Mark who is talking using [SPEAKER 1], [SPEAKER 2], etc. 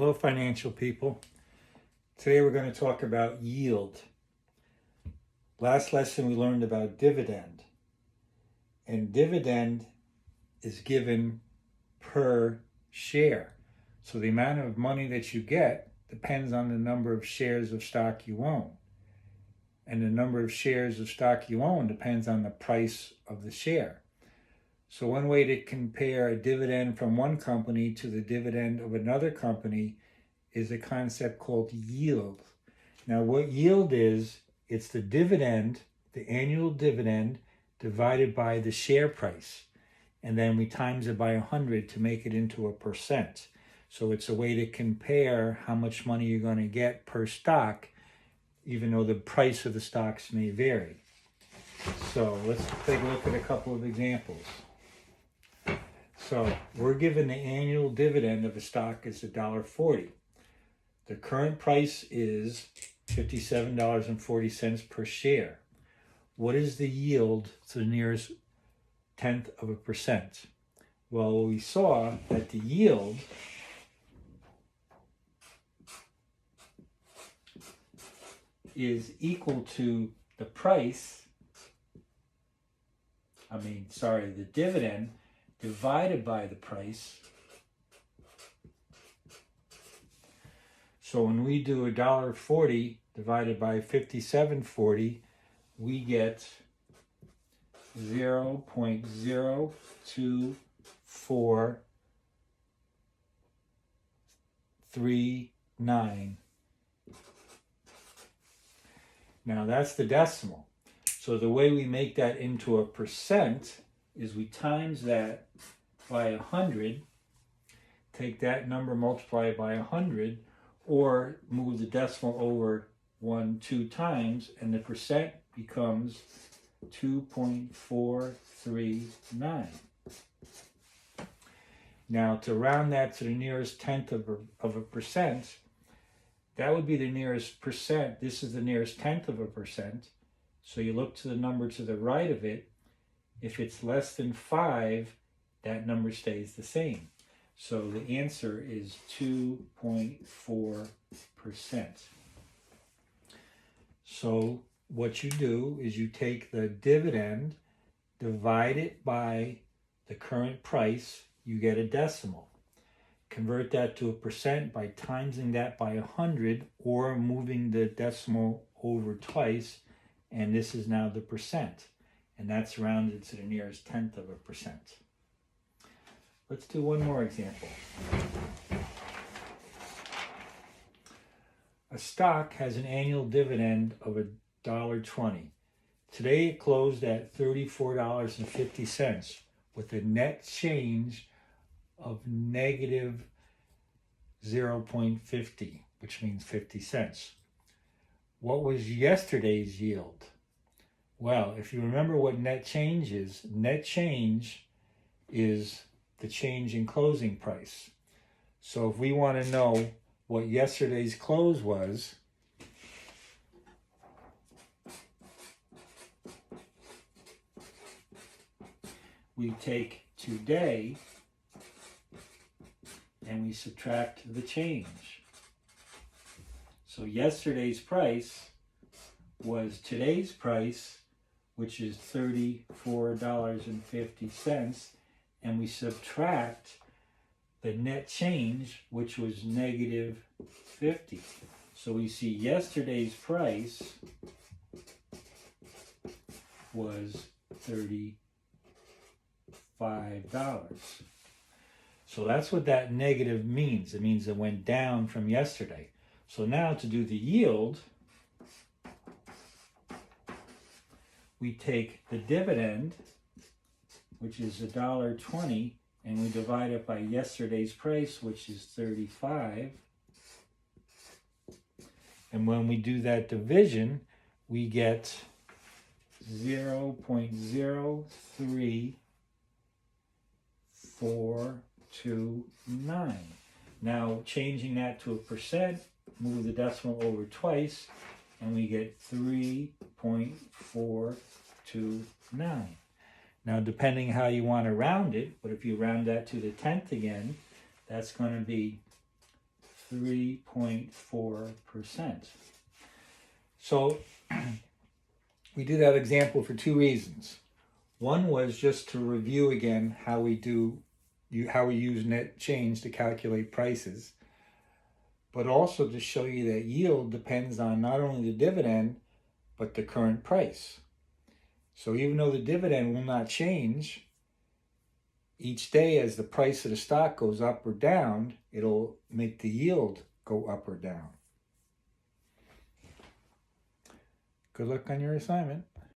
[SPEAKER 1] Hello, financial people. Today we're going to talk about yield. Last lesson we learned about dividend. And dividend is given per share. So the amount of money that you get depends on the number of shares of stock you own. And the number of shares of stock you own depends on the price of the share. So one way to compare a dividend from one company to the dividend of another company is a concept called yield. Now what yield is, it's the dividend, the annual dividend, divided by the share price. And then we times it by 100 to make it into a percent. So it's a way to compare how much money you're going to get per stock, even though the price of the stocks may vary. So let's take a look at a couple of examples. So we're given the annual dividend of a stock is $1.40. The current price is $57.40 per share. What is the yield to the nearest 0.1%? Well, we saw that the yield is equal to the price, the dividend divided by the price. So when we do $1.40 divided by $57.40, we get 0.02439. Now that's the decimal. So the way we make that into a percent is we times that by 100, take that number, multiply it by 100, or move the decimal over 2 times, and the percent becomes 2.439. Now to round that to the nearest tenth of a percent, that would be the nearest percent. This is the nearest tenth of a percent. So you look to the number to the right of it. If it's less than 5, that number stays the same. So the answer is 2.4%. So what you do is you take the dividend, divide it by the current price, you get a decimal. Convert that to a percent by timesing that by 100 or moving the decimal over twice, and this is now the percent. And that's rounded to the nearest tenth of a percent. Let's do one more example. A stock has an annual dividend of $1.20. Today it closed at $34.50 with a net change of negative 0.50, which means 50 cents. What was yesterday's yield? Well, if you remember what net change is the change in closing price. So if we want to know what yesterday's close was, we take today and we subtract the change. So yesterday's price was today's price, which is $34.50, and we subtract the net change, which was negative 50. So we see yesterday's price was $35. So that's what that negative means. It means it went down from yesterday. So now to do the yield, we take the dividend, which is $1.20, and we divide it by yesterday's price, which is 35. And when we do that division, we get 0.03429. Now changing that to a percent, move the decimal over twice, and we get 3.429. Now, depending how you want to round it, but if you round that to the tenth again, that's going to be 3.4%. So we did that example for two reasons. One was just to review again how we use net change to calculate prices, but also to show you that yield depends on not only the dividend, but the current price. So even though the dividend will not change, each day as the price of the stock goes up or down, it'll make the yield go up or down. Good luck on your assignment.